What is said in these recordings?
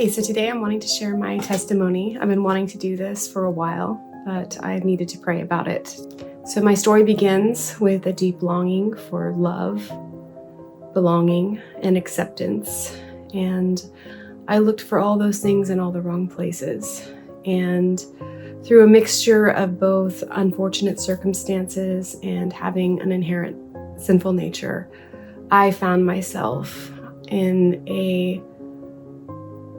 Hey, so today I'm wanting to share my testimony. I've been wanting to do this for a while, but I needed to pray about it. So my story begins with a deep longing for love, belonging, and acceptance. And I looked for all those things in all the wrong places. And through a mixture of both unfortunate circumstances and having an inherent sinful nature, I found myself in a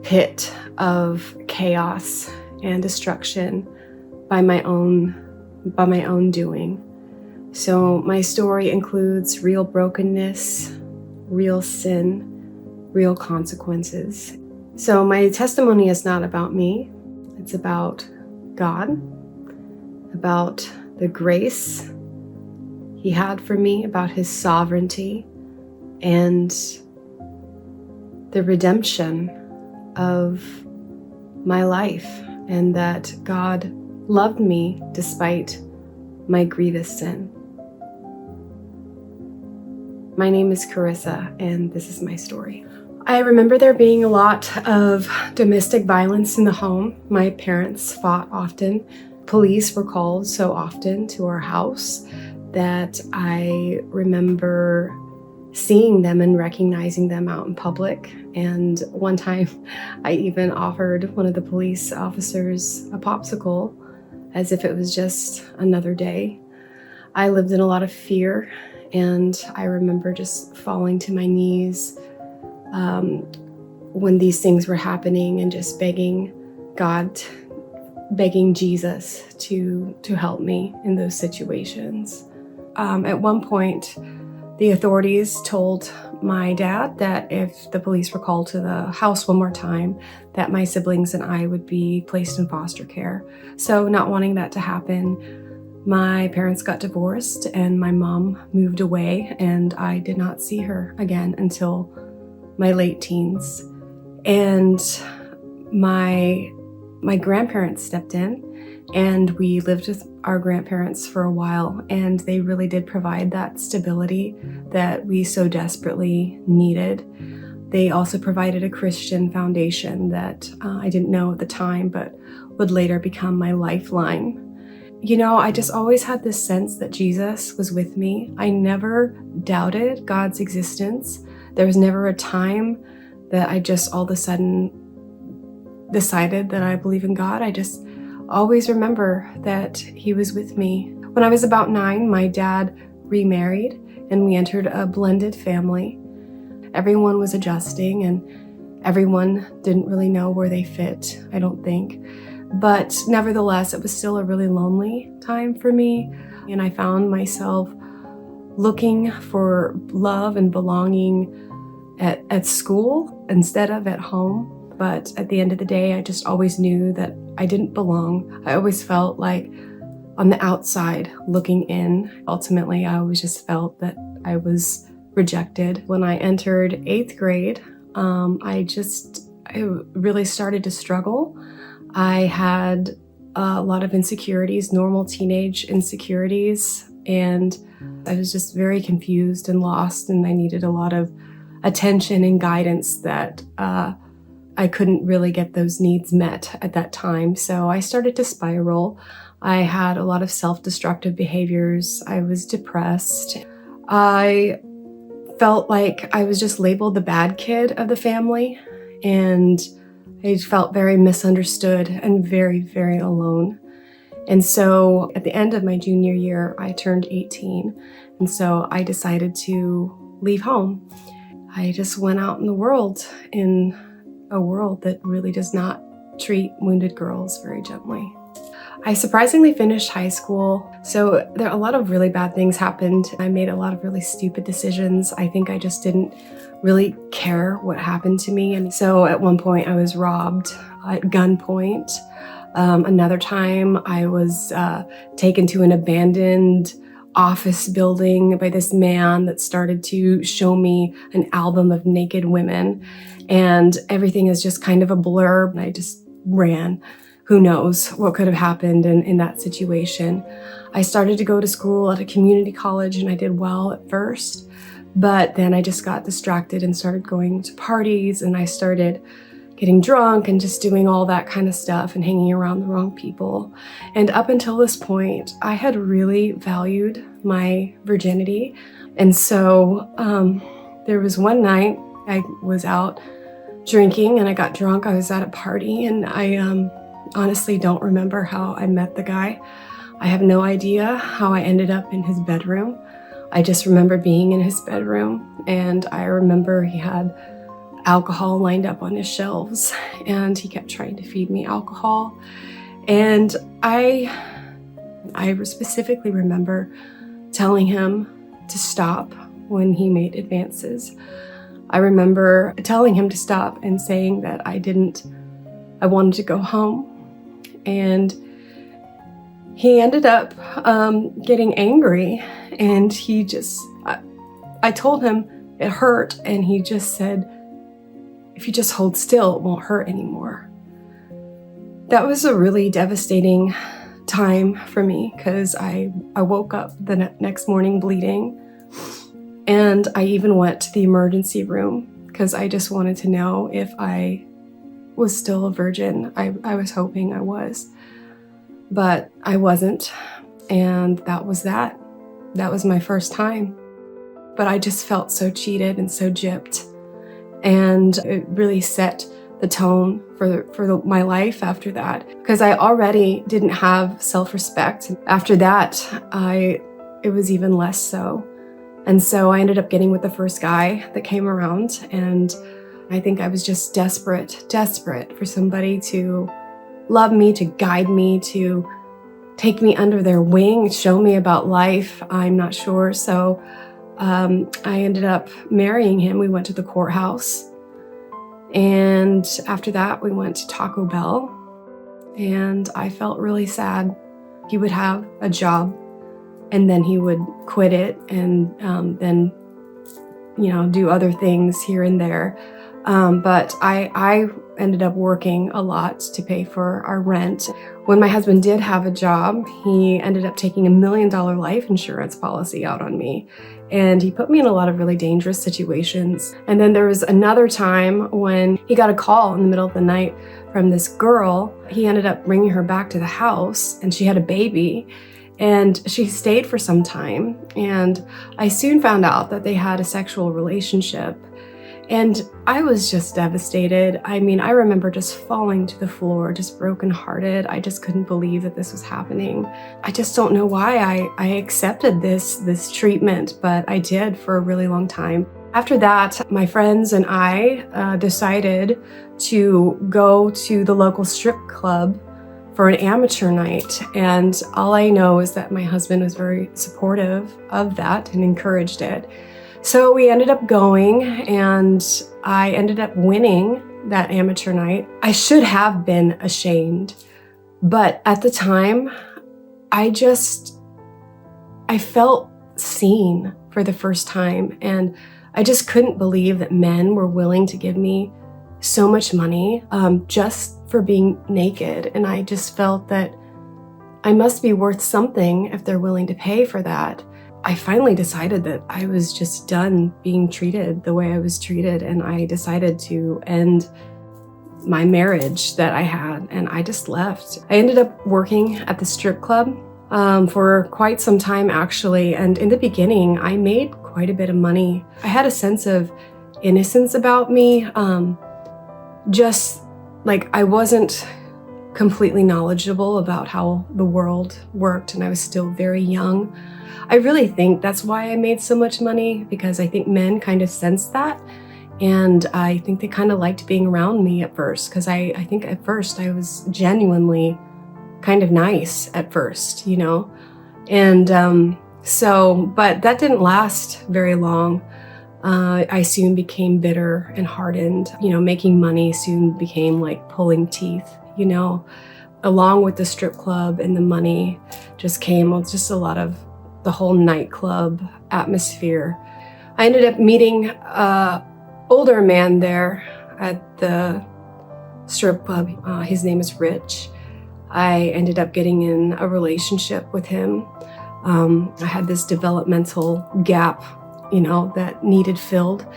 pit of chaos and destruction by my own doing. So my story includes real brokenness, real sin, real consequences. So my testimony is not about me. It's about God, about the grace He had for me, about His sovereignty, and the redemption of my life, and that God loved me despite my grievous sin. My name is Carissa, and this is my story. I remember there being a lot of domestic violence in the home. My parents fought often. Police were called so often to our house that I remember seeing them and recognizing them out in public. And one time I even offered one of the police officers a popsicle as if it was just another day. I lived in a lot of fear, and I remember just falling to my knees when these things were happening and just begging Jesus to help me in those situations. At one point, the authorities told my dad that if the police were called to the house one more time, that my siblings and I would be placed in foster care. So not wanting that to happen, my parents got divorced and my mom moved away, and I did not see her again until my late teens. And my grandparents stepped in, and we lived with our grandparents for a while, and they really did provide that stability that we so desperately needed. They also provided a Christian foundation that I didn't know at the time, but would later become my lifeline. You know, I just always had this sense that Jesus was with me. I never doubted God's existence. There was never a time that I just all of a sudden decided that I believe in God. I just always remember that He was with me. When I was about 9, my dad remarried and we entered a blended family. Everyone was adjusting and everyone didn't really know where they fit, I don't think. But nevertheless, it was still a really lonely time for me, and I found myself looking for love and belonging at school instead of at home. But at the end of the day, I just always knew that I didn't belong. I always felt like on the outside looking in. Ultimately, I always just felt that I was rejected. When I entered 8th grade, I really started to struggle. I had a lot of insecurities, normal teenage insecurities, and I was just very confused and lost, and I needed a lot of attention and guidance that I couldn't really get those needs met at that time. So I started to spiral. I had a lot of self-destructive behaviors. I was depressed. I felt like I was just labeled the bad kid of the family, and I felt very misunderstood and very, very alone. And so at the end of my junior year, I turned 18. And so I decided to leave home. I just went out in the world, in a world that really does not treat wounded girls very gently. I surprisingly finished high school, so there a lot of really bad things happened. I made a lot of really stupid decisions. I think I just didn't really care what happened to me. And so at one point I was robbed at gunpoint. Another time I was taken to an abandoned office building by this man that started to show me an album of naked women, and everything is just kind of a blur. I just ran. Who knows what could have happened in that situation. I started to go to school at a community college, and I did well at first, but then I just got distracted and started going to parties, and I started getting drunk and just doing all that kind of stuff and hanging around the wrong people. And up until this point, I had really valued my virginity. And so there was one night I was out drinking and I got drunk. I was at a party, and I honestly don't remember how I met the guy. I have no idea how I ended up in his bedroom. I just remember being in his bedroom, and I remember he had alcohol lined up on his shelves, and he kept trying to feed me alcohol. And I specifically remember telling him to stop when he made advances. I remember telling him to stop and saying that I wanted to go home. And he ended up getting angry, and I told him it hurt, and he just said, "If you just hold still, it won't hurt anymore." That was a really devastating time for me, because I woke up the next morning bleeding, and I even went to the emergency room because I just wanted to know if I was still a virgin. I was hoping I was, but I wasn't, and that was that. That was my first time. But I just felt so cheated and so gypped. And it really set the tone for my life after that, because I already didn't have self-respect. After that, it was even less so. And so I ended up getting with the first guy that came around, and I think I was just desperate for somebody to love me, to guide me, to take me under their wing, show me about life. I'm not sure. So I ended up marrying him. We went to the courthouse. And after that, we went to Taco Bell. And I felt really sad. He would have a job, and then he would quit it, and then, do other things here and there. But I ended up working a lot to pay for our rent. When my husband did have a job, he ended up taking $1 million life insurance policy out on me. And he put me in a lot of really dangerous situations. And then there was another time when he got a call in the middle of the night from this girl. He ended up bringing her back to the house, and she had a baby. And she stayed for some time. And I soon found out that they had a sexual relationship. And I was just devastated. I mean, I remember just falling to the floor, just brokenhearted. I just couldn't believe that this was happening. I just don't know why I accepted this treatment, but I did for a really long time. After that, my friends and I decided to go to the local strip club for an amateur night. And all I know is that my husband was very supportive of that and encouraged it. So we ended up going, and I ended up winning that amateur night. I should have been ashamed, but at the time, I felt seen for the first time, and I just couldn't believe that men were willing to give me so much money just for being naked. And I just felt that I must be worth something if they're willing to pay for that. I finally decided that I was just done being treated the way I was treated, and I decided to end my marriage that I had, and I just left. I ended up working at the strip club for quite some time, actually, and in the beginning, I made quite a bit of money. I had a sense of innocence about me, just like I wasn't completely knowledgeable about how the world worked, and I was still very young. I really think that's why I made so much money, because I think men kind of sensed that. And I think they kind of liked being around me at first, because I think at first I was genuinely kind of nice at first, And but that didn't last very long. I soon became bitter and hardened. Making money soon became like pulling teeth, Along with the strip club and the money just came just a lot of the whole nightclub atmosphere. I ended up meeting an older man there at the strip club. His name is Rich. I ended up getting in a relationship with him. I had this developmental gap, that needed filled.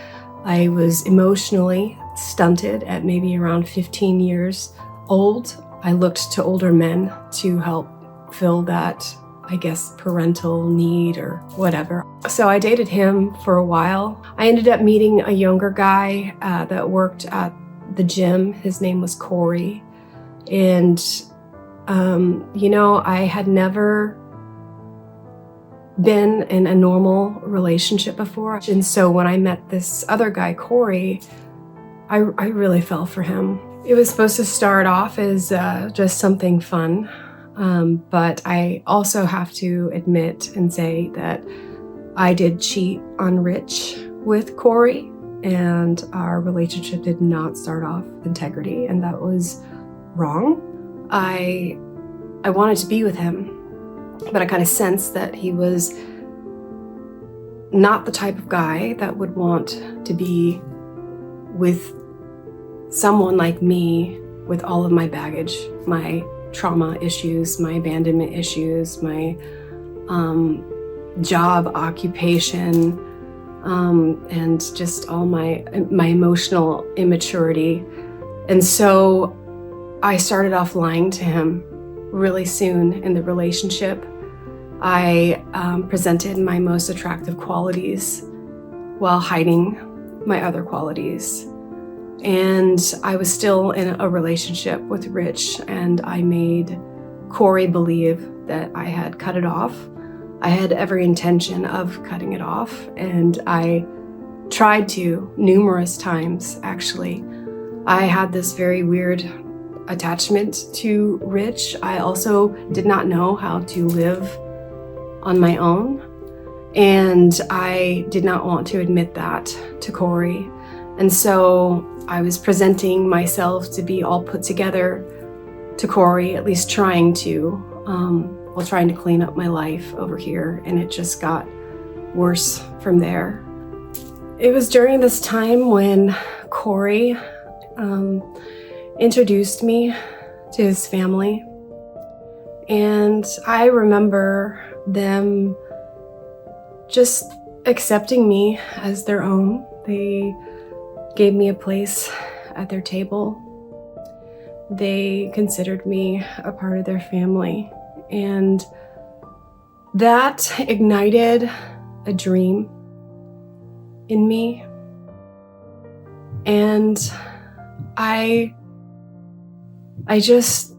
I was emotionally stunted at maybe around 15 years old. I looked to older men to help fill that, I guess, parental need or whatever. So I dated him for a while. I ended up meeting a younger guy that worked at the gym. His name was Corey. And, I had never been in a normal relationship before. And so when I met this other guy, Corey, I really fell for him. It was supposed to start off as just something fun. But I also have to admit and say that I did cheat on Rich with Corey, and our relationship did not start off with integrity, and that was wrong. I wanted to be with him, but I kind of sensed that he was not the type of guy that would want to be with someone like me with all of my baggage, my trauma issues, my abandonment issues, my job, occupation, and just all my emotional immaturity. And so I started off lying to him really soon in the relationship. I presented my most attractive qualities while hiding my other qualities. And I was still in a relationship with Rich, and I made Corey believe that I had cut it off. I had every intention of cutting it off, and I tried to numerous times, actually. I had this very weird attachment to Rich. I also did not know how to live on my own, and I did not want to admit that to Corey. And so I was presenting myself to be all put together to Corey, at least trying to clean up my life over here. And it just got worse from there. It was during this time when Corey introduced me to his family. And I remember them just accepting me as their own. They gave me a place at their table. They considered me a part of their family. And that ignited a dream in me. And I just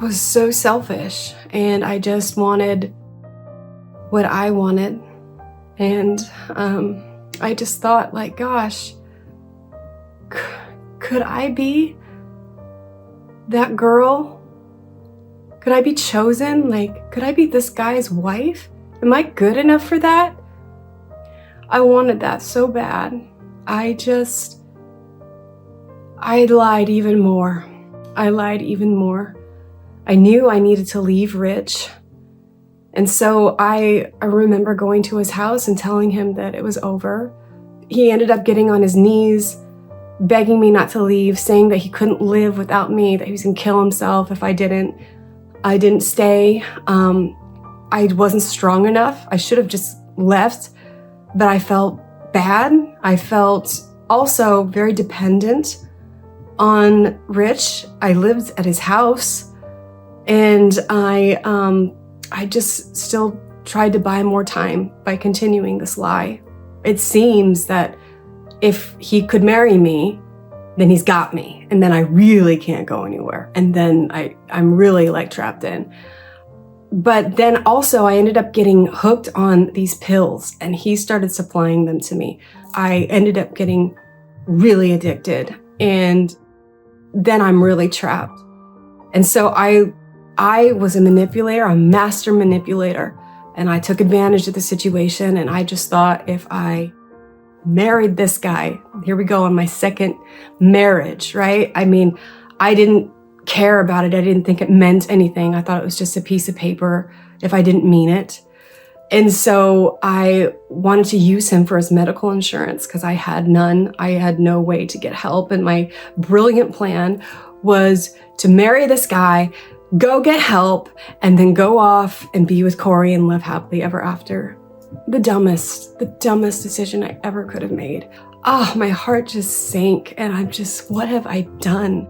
was so selfish, and I just wanted what I wanted. And I just thought, like, gosh, could I be that girl? Could I be chosen? Like, could I be this guy's wife? Am I good enough for that? I wanted that so bad. I lied even more. I knew I needed to leave Rich. And so I remember going to his house and telling him that it was over. He ended up getting on his knees, begging me not to leave, saying that he couldn't live without me, that he was gonna kill himself if I didn't stay. I wasn't strong enough. I should have just left, but I felt bad. I felt also very dependent on Rich. I lived at his house, and I just still tried to buy more time by continuing this lie. It seems that if he could marry me, then he's got me, and then I really can't go anywhere. And then I'm really like trapped in. But then also I ended up getting hooked on these pills, and he started supplying them to me. I ended up getting really addicted, and then I'm really trapped. And so I was a manipulator, a master manipulator, and I took advantage of the situation. And I just thought, if I married this guy, here we go on my second marriage, right? I mean, I didn't care about it. I didn't think it meant anything. I thought it was just a piece of paper if I didn't mean it. And so I wanted to use him for his medical insurance because I had none. I had no way to get help. And my brilliant plan was to marry this guy, go get help, and then go off and be with Corey and live happily ever after. The dumbest decision I ever could have made. my heart just sank, and I'm just, what have I done?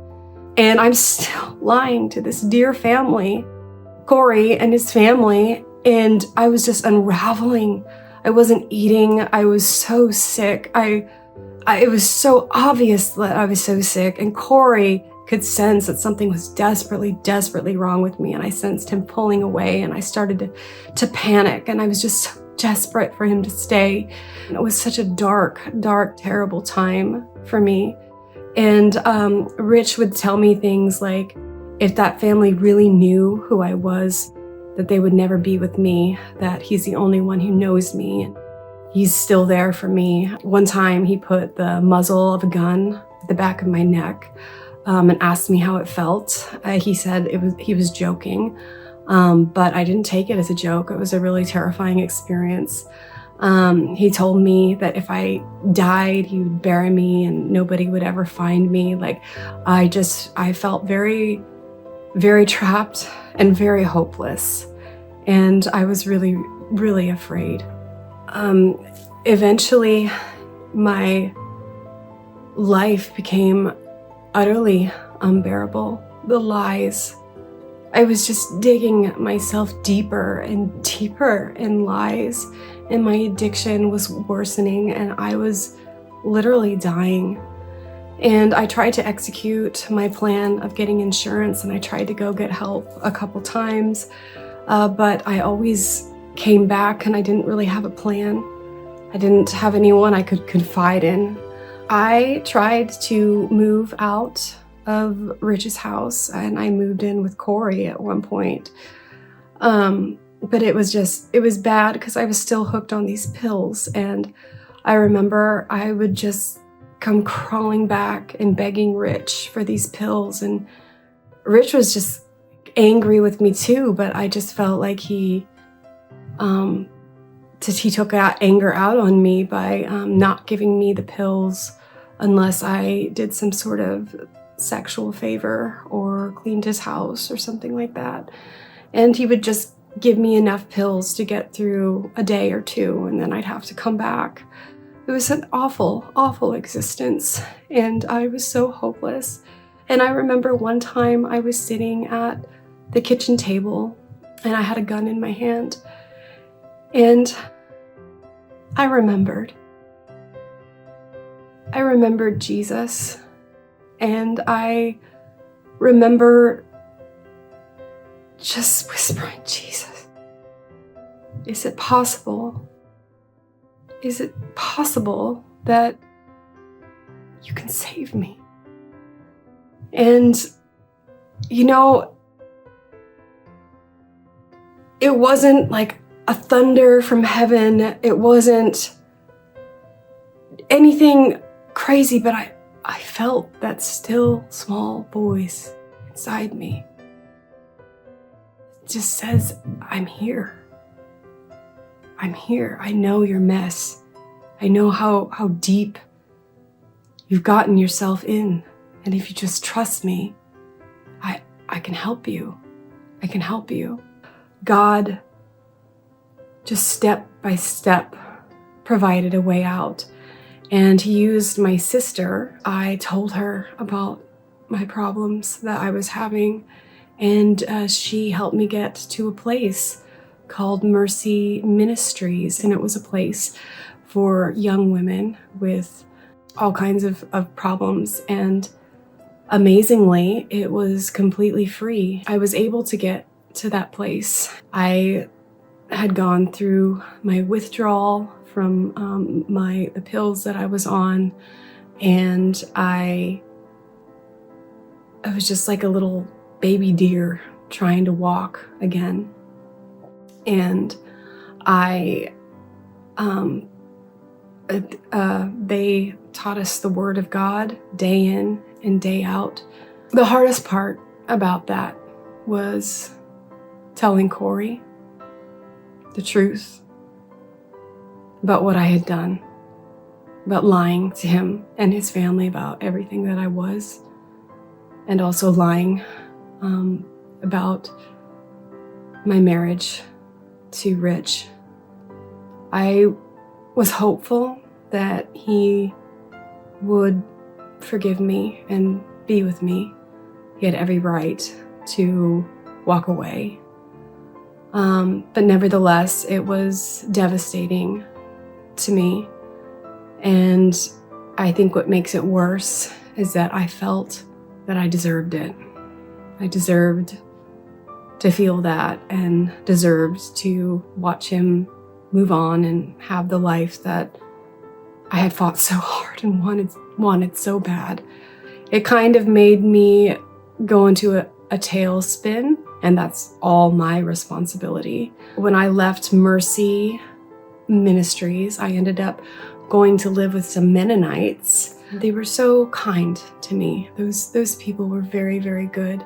And I'm still lying to this dear family, Corey and his family, and I was just unraveling. I wasn't eating. I was so sick. It was so obvious that I was so sick, and Corey could sense that something was desperately, desperately wrong with me, and I sensed him pulling away, and I started to panic, and I was just so desperate for him to stay. And it was such a dark, dark, terrible time for me. And Rich would tell me things like, if that family really knew who I was, that they would never be with me, that he's the only one who knows me, and he's still there for me. One time he put the muzzle of a gun at the back of my neck and asked me how it felt. He said he was joking, but I didn't take it as a joke. It was a really terrifying experience. He told me that if I died, he would bury me and nobody would ever find me. Like, I felt very, very trapped and very hopeless. And I was really, really afraid. Eventually, my life became utterly unbearable. The lies. I was just digging myself deeper and deeper in lies, and my addiction was worsening, and I was literally dying. And I tried to execute my plan of getting insurance, and I tried to go get help a couple times, but I always came back and I didn't really have a plan. I didn't have anyone I could confide in. I tried to move out of Rich's house, and I moved in with Corey at one point. But it was bad because I was still hooked on these pills. And I remember I would just come crawling back and begging Rich for these pills. And Rich was just angry with me too, but I just felt like he took that anger out on me by not giving me the pills unless I did some sort of sexual favor or cleaned his house or something like that. And he would just give me enough pills to get through a day or two, and then I'd have to come back. It was an awful, awful existence, and I was so hopeless. And I remember one time I was sitting at the kitchen table, and I had a gun in my hand, and I remembered Jesus, and I remember just whispering, Jesus, is it possible? Is it possible that you can save me? And, you know, it wasn't like a thunder from heaven. It wasn't anything crazy, but I felt that still small voice inside me. It just says, I'm here. I'm here. I know your mess. I know how deep you've gotten yourself in. And if you just trust me, I can help you. I can help you. God just step by step provided a way out. And he used my sister. I told her about my problems that I was having, and she helped me get to a place called Mercy Ministries. And it was a place for young women with all kinds of problems. And amazingly, it was completely free. I was able to get to that place. I had gone through my withdrawal from the pills that I was on, and I was just like a little baby deer trying to walk again. And they taught us the Word of God day in and day out. The hardest part about that was telling Corey the truth about what I had done, about lying to him and his family about everything that I was, and also lying about my marriage to Rich. I was hopeful that he would forgive me and be with me. He had every right to walk away. But nevertheless, it was devastating to me. And I think what makes it worse is that I felt that I deserved it. I deserved to feel that and deserved to watch him move on and have the life that I had fought so hard and wanted so bad. It kind of made me go into a tailspin, and that's all my responsibility. When I left Mercy Ministries, I ended up going to live with some Mennonites. They were so kind to me. Those people were very, very good.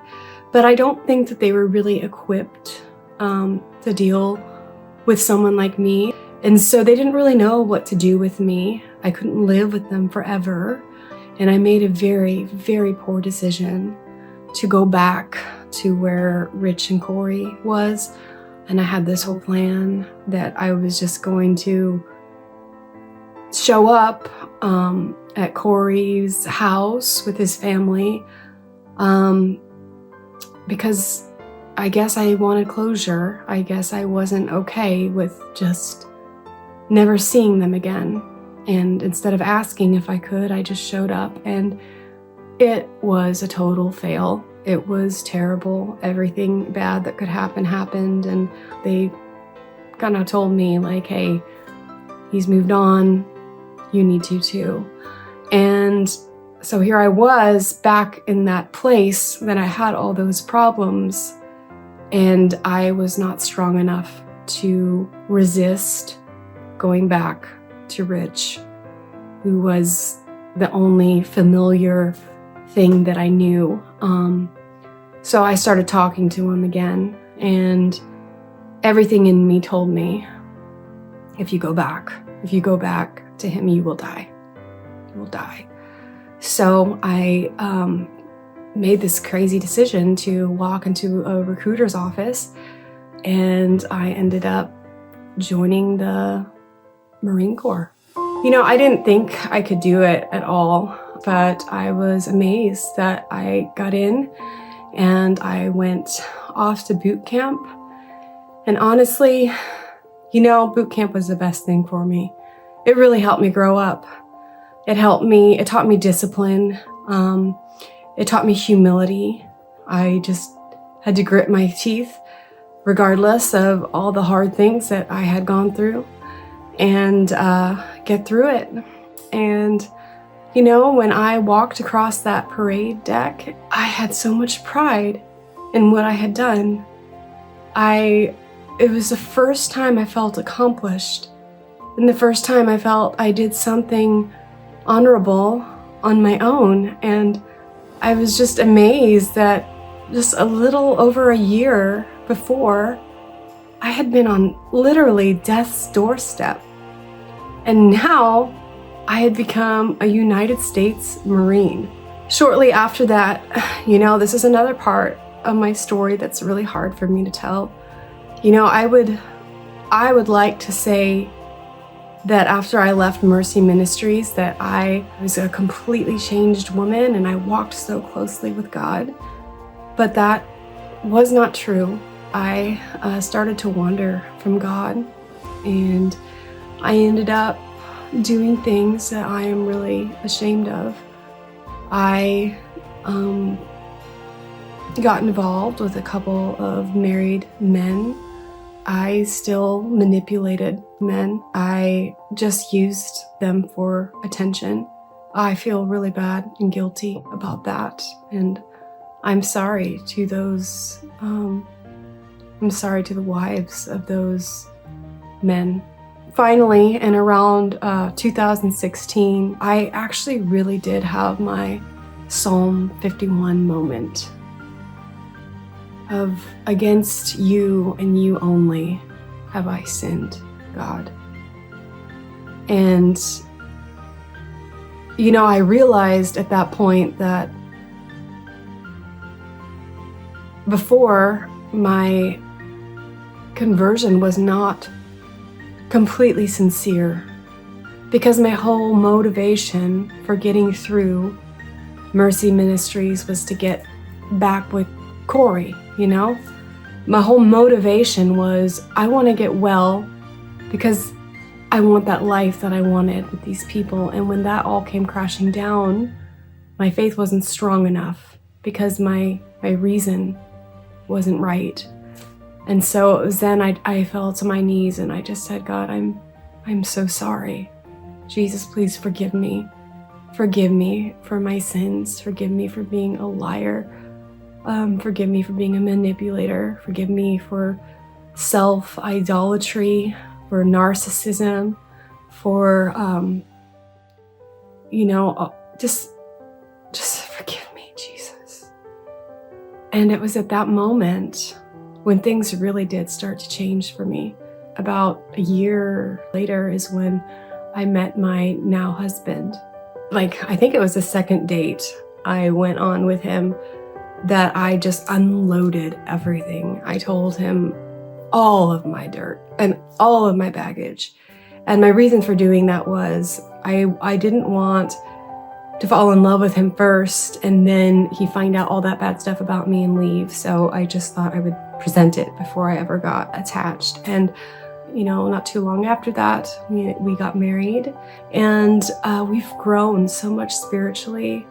But I don't think that they were really equipped to deal with someone like me. And so they didn't really know what to do with me. I couldn't live with them forever. And I made a very, very poor decision to go back to where Rich and Corey was. And I had this whole plan that I was just going to show up at Corey's house with his family because I guess I wanted closure. I guess I wasn't okay with just never seeing them again. And instead of asking if I could, I just showed up, and it was a total fail. It was terrible. Everything bad that could happen happened, and they kind of told me like, hey, he's moved on. You need to too. And so here I was back in that place that I had all those problems, and I was not strong enough to resist going back to Rich, who was the only familiar thing that I knew. So I started talking to him again, and everything in me told me, if you go back to him, you will die. You will die. So I made this crazy decision to walk into a recruiter's office, and I ended up joining the Marine Corps. You know, I didn't think I could do it at all, but I was amazed that I got in, and I went off to boot camp. And honestly, you know, boot camp was the best thing for me. It really helped me grow up. It taught me discipline. It taught me humility. I just had to grit my teeth regardless of all the hard things that I had gone through, and get through it. And you know, when I walked across that parade deck, I had so much pride in what I had done. It was the first time I felt accomplished, and the first time I felt I did something honorable on my own. And I was just amazed that just a little over a year before, I had been on literally death's doorstep. And now I had become a United States Marine. Shortly after that, you know, this is another part of my story that's really hard for me to tell. You know, I would like to say that after I left Mercy Ministries, that I was a completely changed woman and I walked so closely with God. But that was not true. I started to wander from God, and I ended up doing things that I am really ashamed of. I got involved with a couple of married men. I still manipulated men. I just used them for attention. I feel really bad and guilty about that, and I'm sorry to those, I'm sorry to the wives of those men. Finally, in around 2016, I actually really did have my Psalm 51 moment of, against you and you only have I sinned, God. And, you know, I realized at that point that before, my conversion was not completely sincere, because my whole motivation for getting through Mercy Ministries was to get back with Corey, you know? My whole motivation was I want to get well because I want that life that I wanted with these people. And when that all came crashing down, my faith wasn't strong enough because my reason wasn't right. And so it was then I fell to my knees and I just said, God, I'm so sorry. Jesus, please forgive me. Forgive me for my sins. Forgive me for being a liar. Forgive me for being a manipulator. Forgive me for self-idolatry, for narcissism, for, just forgive me, Jesus. And it was at that moment when things really did start to change for me. About a year later is when I met my now husband. I think it was the second date I went on with him that I just unloaded everything. I told him all of my dirt and all of my baggage. And my reason for doing that was I didn't want to fall in love with him first and then he find out all that bad stuff about me and leave. So I just thought I would present it before I ever got attached. And not too long after that, we got married, and we've grown so much spiritually.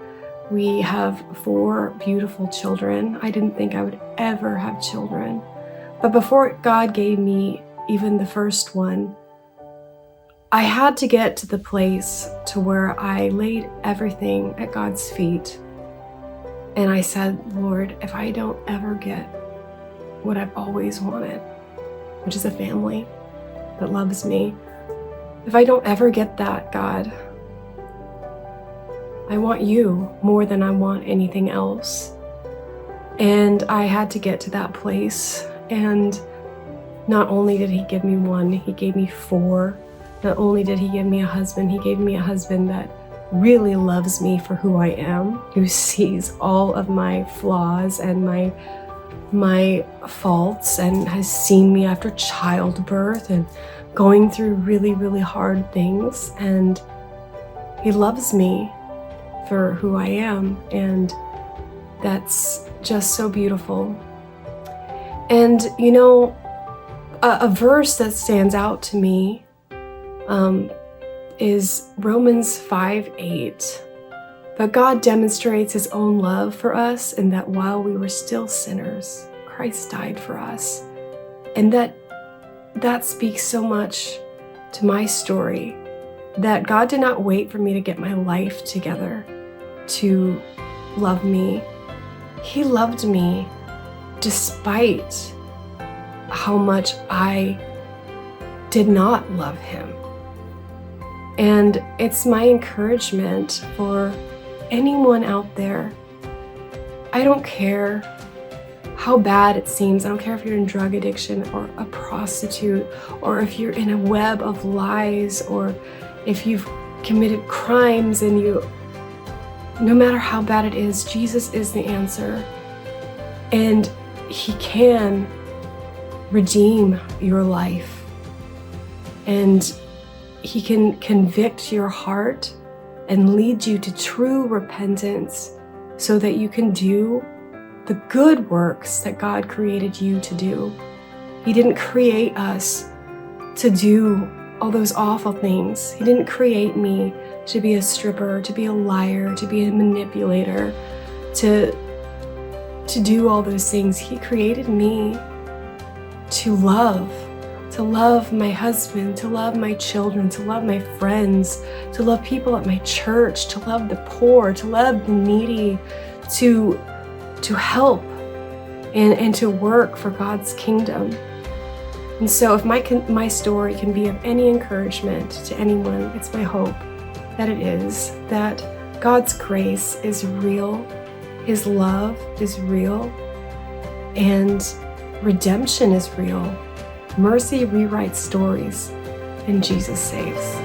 We have 4 beautiful children. I didn't think I would ever have children. But before God gave me even the first one, I had to get to the place to where I laid everything at God's feet. And I said, Lord, if I don't ever get what I've always wanted, which is a family that loves me, if I don't ever get that, God, I want you more than I want anything else. And I had to get to that place. And not only did he give me 1, he gave me 4. Not only did he give me a husband, he gave me a husband that really loves me for who I am, who sees all of my flaws and my faults and has seen me after childbirth and going through really, really hard things. And he loves me for who I am. And that's just so beautiful. And, a verse that stands out to me is Romans 5:8. But God demonstrates his own love for us in that while we were still sinners, Christ died for us. And that speaks so much to my story, that God did not wait for me to get my life together to love me. He loved me despite how much I did not love him. And it's my encouragement for anyone out there. I don't care how bad it seems. I don't care if you're in drug addiction or a prostitute, or if you're in a web of lies, or if you've committed crimes and no matter how bad it is, Jesus is the answer. And he can redeem your life. And he can convict your heart and lead you to true repentance so that you can do the good works that God created you to do. He didn't create us to do all those awful things. He didn't create me to be a stripper, to be a liar, to be a manipulator, to do all those things. He created me to love my husband, to love my children, to love my friends, to love people at my church, to love the poor, to love the needy, to help and to work for God's kingdom. And so if my story can be of any encouragement to anyone, it's my hope that it is, that God's grace is real, his love is real, and redemption is real. Mercy rewrites stories, and Jesus saves.